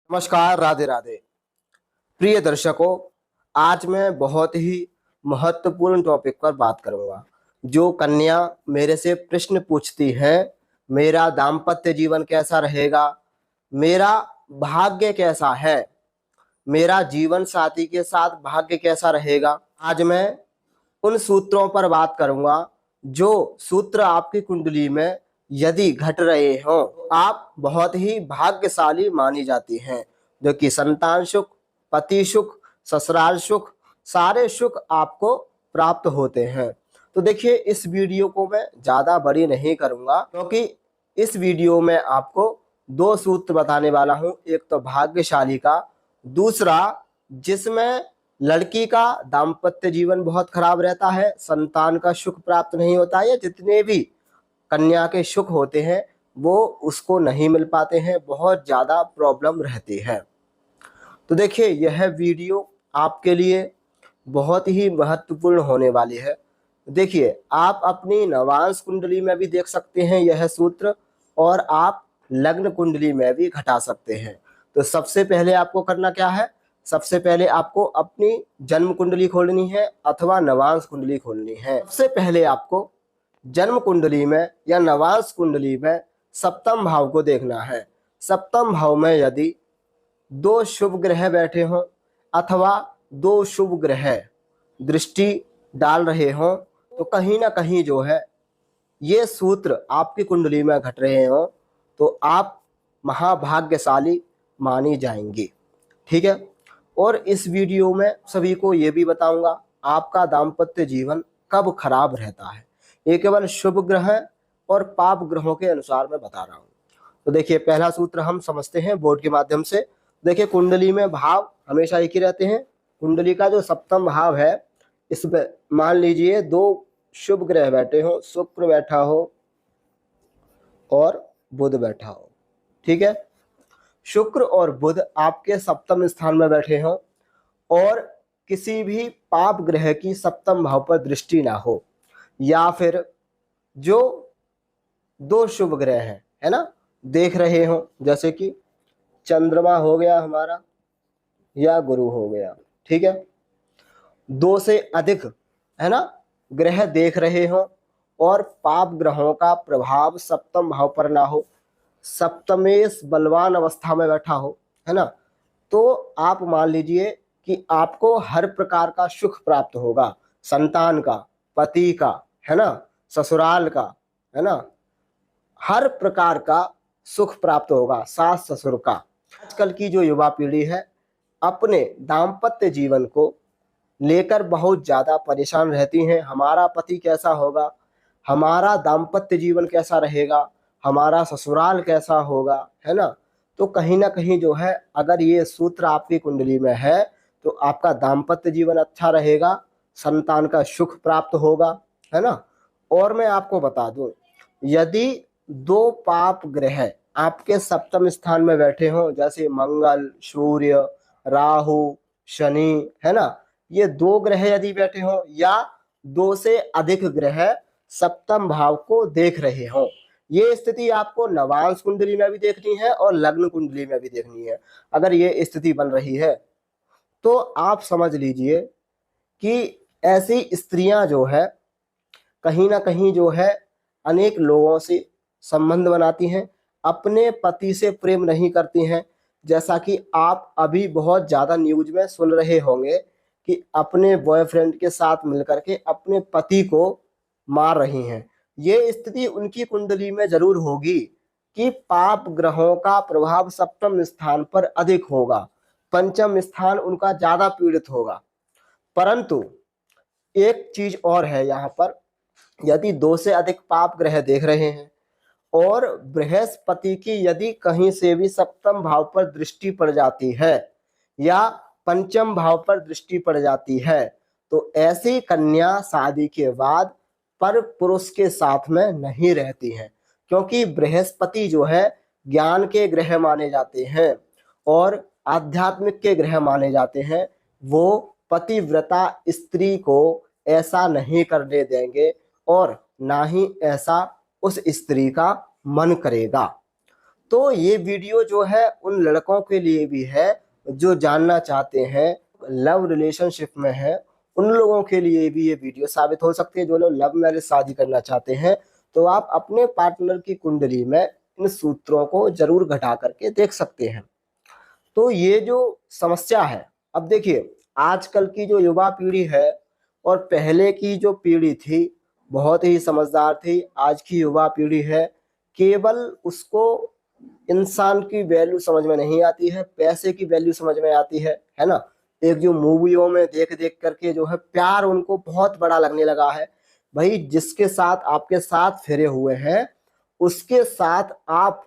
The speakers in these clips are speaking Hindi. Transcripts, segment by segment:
नमस्कार, राधे राधे। प्रिय दर्शकों, आज मैं बहुत ही महत्वपूर्ण टॉपिक पर बात करूंगा। जो कन्या मेरे से प्रश्न पूछती है, मेरा दाम्पत्य जीवन कैसा रहेगा, मेरा भाग्य कैसा है, मेरा जीवन साथी के साथ भाग्य कैसा रहेगा, आज मैं उन सूत्रों पर बात करूंगा जो सूत्र आपकी कुंडली में यदि घट रहे हो आप बहुत ही भाग्यशाली मानी जाती हैं, जो कि संतान सुख, पति सुख, ससुराल सुख, सारे सुख आपको प्राप्त होते हैं। तो देखिए, इस वीडियो को मैं ज़्यादा बड़ी नहीं करूंगा, क्योंकि इस वीडियो में आपको दो सूत्र बताने वाला हूं। एक तो भाग्यशाली का, दूसरा जिसमें लड़की का दाम्पत्य जीवन बहुत खराब रहता है, संतान का सुख प्राप्त नहीं होता है, या जितने भी कन्या के सुख होते हैं वो उसको नहीं मिल पाते हैं, बहुत ज़्यादा प्रॉब्लम रहती है। तो देखिए, यह वीडियो आपके लिए बहुत ही महत्वपूर्ण होने वाली है। देखिए, आप अपनी नवांश कुंडली में भी देख सकते हैं यह सूत्र, और आप लग्न कुंडली में भी घटा सकते हैं। तो सबसे पहले आपको करना क्या है, सबसे पहले आपको अपनी जन्म कुंडली खोलनी है अथवा नवांश कुंडली खोलनी है। सबसे पहले आपको जन्म कुंडली में या नवांश कुंडली में सप्तम भाव को देखना है। सप्तम भाव में यदि दो शुभ ग्रह बैठे हों अथवा दो शुभ ग्रह दृष्टि डाल रहे हों, तो कहीं ना कहीं जो है ये सूत्र आपकी कुंडली में घट रहे हों, तो आप महाभाग्यशाली मानी जाएंगी। ठीक है। और इस वीडियो में सभी को ये भी बताऊंगा आपका दाम्पत्य जीवन कब खराब रहता है। ये केवल शुभ ग्रह और पाप ग्रहों के अनुसार मैं बता रहा हूँ। तो देखिए, पहला सूत्र हम समझते हैं बोर्ड के माध्यम से। देखिए, कुंडली में भाव हमेशा एक ही रहते हैं। कुंडली का जो सप्तम भाव है, इसमें मान लीजिए दो शुभ ग्रह बैठे हो, शुक्र बैठा हो और बुध बैठा हो। ठीक है। शुक्र और बुध आपके सप्तम स्थान में बैठे हों और किसी भी पाप ग्रह की सप्तम भाव पर दृष्टि ना हो, या फिर जो दो शुभ ग्रह हैं, है ना, देख रहे हो, जैसे कि चंद्रमा हो गया हमारा या गुरु हो गया। ठीक है। दो से अधिक, है ना, ग्रह देख रहे हो और पाप ग्रहों का प्रभाव सप्तम भाव पर ना हो, सप्तमेश बलवान अवस्था में बैठा हो, है ना, तो आप मान लीजिए कि आपको हर प्रकार का सुख प्राप्त होगा। संतान का, पति का, है ना, ससुराल का, है ना, हर प्रकार का सुख प्राप्त होगा, सास ससुर का। आजकल की जो युवा पीढ़ी है अपने दाम्पत्य जीवन को लेकर बहुत ज्यादा परेशान रहती हैं। हमारा पति कैसा होगा, हमारा दाम्पत्य जीवन कैसा रहेगा, हमारा ससुराल कैसा होगा, है ना। तो कहीं ना कहीं जो है, अगर ये सूत्र आपकी कुंडली में है तो आपका दाम्पत्य जीवन अच्छा रहेगा, संतान का सुख प्राप्त होगा, है ना। और मैं आपको बता दूं, यदि दो पाप ग्रह आपके सप्तम स्थान में बैठे हों, जैसे मंगल, सूर्य, राहु, शनि, है ना, ये दो ग्रह यदि बैठे हों या दो से अधिक ग्रह सप्तम भाव को देख रहे हों, ये स्थिति आपको नवांश कुंडली में भी देखनी है और लग्न कुंडली में भी देखनी है। अगर ये स्थिति बन रही है तो आप समझ लीजिए कि ऐसी स्त्रियां जो है कहीं ना कहीं जो है अनेक लोगों से संबंध बनाती हैं, अपने पति से प्रेम नहीं करती हैं। जैसा कि आप अभी बहुत ज़्यादा न्यूज में सुन रहे होंगे कि अपने बॉयफ्रेंड के साथ मिलकर के अपने पति को मार रही हैं। ये स्थिति उनकी कुंडली में जरूर होगी कि पाप ग्रहों का प्रभाव सप्तम स्थान पर अधिक होगा, पंचम स्थान उनका ज़्यादा पीड़ित होगा। परंतु एक चीज और है यहाँ पर, यदि दो से अधिक पाप ग्रह देख रहे हैं और बृहस्पति की यदि कहीं से भी सप्तम भाव पर दृष्टि पड़ जाती है या पंचम भाव पर दृष्टि पड़ जाती है, तो ऐसी कन्या शादी के बाद पर पुरुष के साथ में नहीं रहती है। क्योंकि बृहस्पति जो है ज्ञान के ग्रह माने जाते हैं और आध्यात्मिक के ग्रह माने जाते हैं। वो पतिव्रता स्त्री को ऐसा नहीं करने देंगे और ना ही ऐसा उस स्त्री का मन करेगा। तो ये वीडियो जो है उन लड़कों के लिए भी है जो जानना चाहते हैं, लव रिलेशनशिप में है, उन लोगों के लिए भी ये वीडियो साबित हो सकती है। जो लोग लव मैरिज शादी करना चाहते हैं तो आप अपने पार्टनर की कुंडली में इन सूत्रों को जरूर घटा करके देख सकते हैं। तो ये जो समस्या है, अब देखिए आजकल की जो युवा पीढ़ी है और पहले की जो पीढ़ी थी बहुत ही समझदार थी। आज की युवा पीढ़ी है केवल उसको इंसान की वैल्यू समझ में नहीं आती है, पैसे की वैल्यू समझ में आती है ना। एक जो मूवियों में देख देख करके जो है प्यार उनको बहुत बड़ा लगने लगा है। भाई जिसके साथ आपके साथ फिरे हुए हैं उसके साथ आप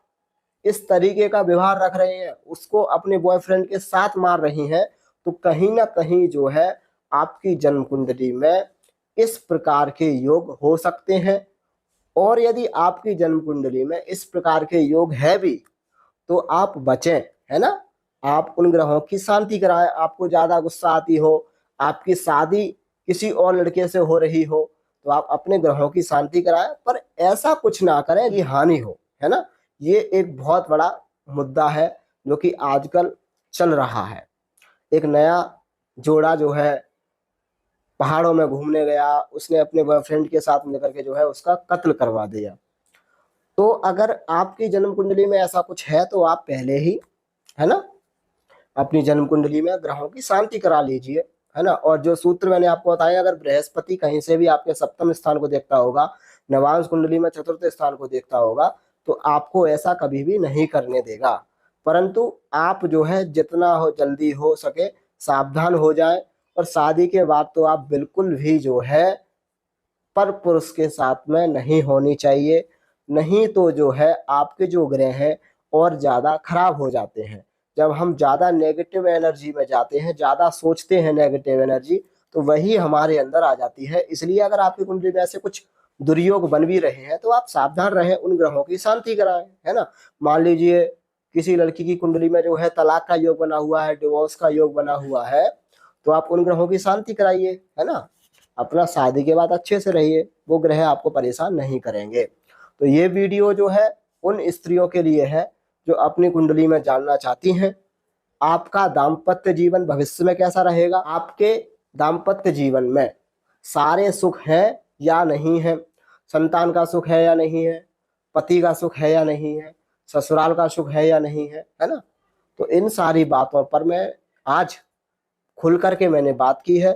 इस तरीके का व्यवहार रख रहे हैं, उसको अपने बॉयफ्रेंड के साथ मार रही हैं, तो कहीं ना कहीं जो है आपकी जन्म कुंडली में इस प्रकार के योग हो सकते हैं। और यदि आपकी जन्म कुंडली में इस प्रकार के योग है भी तो आप बचें, है ना। आप उन ग्रहों की शांति कराएं। आपको ज्यादा गुस्सा आती हो, आपकी शादी किसी और लड़के से हो रही हो, तो आप अपने ग्रहों की शांति कराएं, पर ऐसा कुछ ना करें कि हानि हो, है ना। ये एक बहुत बड़ा मुद्दा है जो कि आजकल चल रहा है। एक नया जोड़ा जो है पहाड़ों में घूमने गया, उसने अपने बॉयफ्रेंड के साथ मिलकर के जो है उसका कत्ल करवा दिया। तो अगर आपकी जन्म कुंडली में ऐसा कुछ है तो आप पहले ही, है ना, अपनी जन्म कुंडली में ग्रहों की शांति करा लीजिए, है ना। और जो सूत्र मैंने आपको बताया, अगर बृहस्पति कहीं से भी आपके सप्तम स्थान को देखता होगा, नवांश कुंडली में चतुर्थ स्थान को देखता होगा, तो आपको ऐसा कभी भी नहीं करने देगा। परंतु आप जो है जितना हो जल्दी हो सके सावधान हो जाए। और शादी के बाद तो आप बिल्कुल भी जो है पर पुरुष के साथ में नहीं होनी चाहिए, नहीं तो जो है आपके जो ग्रह हैं और ज़्यादा खराब हो जाते हैं। जब हम ज़्यादा नेगेटिव एनर्जी में जाते हैं, ज़्यादा सोचते हैं नेगेटिव एनर्जी, तो वही हमारे अंदर आ जाती है। इसलिए अगर आपकी कुंडली में ऐसे कुछ दुर्योग बन भी रहे हैं तो आप सावधान रहें, उन ग्रहों की शांति कराएं, है ना। मान लीजिए किसी लड़की की कुंडली में जो है तलाक का योग बना हुआ है, डिवोर्स का योग बना हुआ है, तो आप उन ग्रहों की शांति कराइए, है ना। अपना शादी के बाद अच्छे से रहिए, वो ग्रह आपको परेशान नहीं करेंगे। तो ये वीडियो जो है उन स्त्रियों के लिए है जो अपनी कुंडली में जानना चाहती हैं आपका दाम्पत्य जीवन भविष्य में कैसा रहेगा, आपके दाम्पत्य जीवन में सारे सुख हैं या नहीं है, संतान का सुख है या नहीं है, पति का सुख है या नहीं है, ससुराल का सुख है या नहीं है ना। तो इन सारी बातों पर मैं आज खुल करके मैंने बात की है,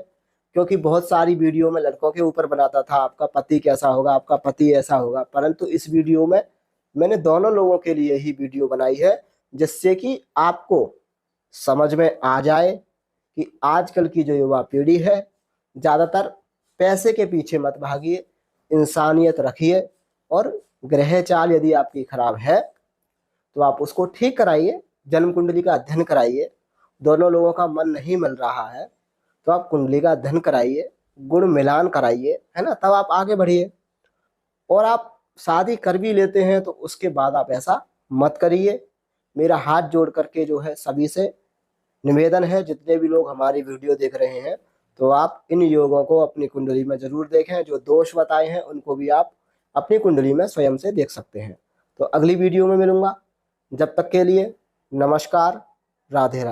क्योंकि बहुत सारी वीडियो में लड़कों के ऊपर बनाता था आपका पति कैसा होगा, आपका पति ऐसा होगा, परंतु इस वीडियो में मैंने दोनों लोगों के लिए ही वीडियो बनाई है, जिससे कि आपको समझ में आ जाए कि आजकल की जो युवा पीढ़ी है ज़्यादातर पैसे के पीछे मत भागिए, इंसानियत रखिए। और ग्रह चाल यदि आपकी खराब है तो आप उसको ठीक कराइए, जन्म कुंडली का अध्ययन कराइए। दोनों लोगों का मन नहीं मिल रहा है तो आप कुंडली का अध्ययन कराइए, गुण मिलान कराइए, है ना, तब आप आगे बढ़िए। और आप शादी कर भी लेते हैं तो उसके बाद आप ऐसा मत करिए। मेरा हाथ जोड़ करके जो है सभी से निवेदन है, जितने भी लोग हमारी वीडियो देख रहे हैं, तो आप इन योगों को अपनी कुंडली में जरूर देखें। जो दोष बताए हैं उनको भी आप अपनी कुंडली में स्वयं से देख सकते हैं। तो अगली वीडियो में मिलूंगा, जब तक के लिए नमस्कार, राधे राधे।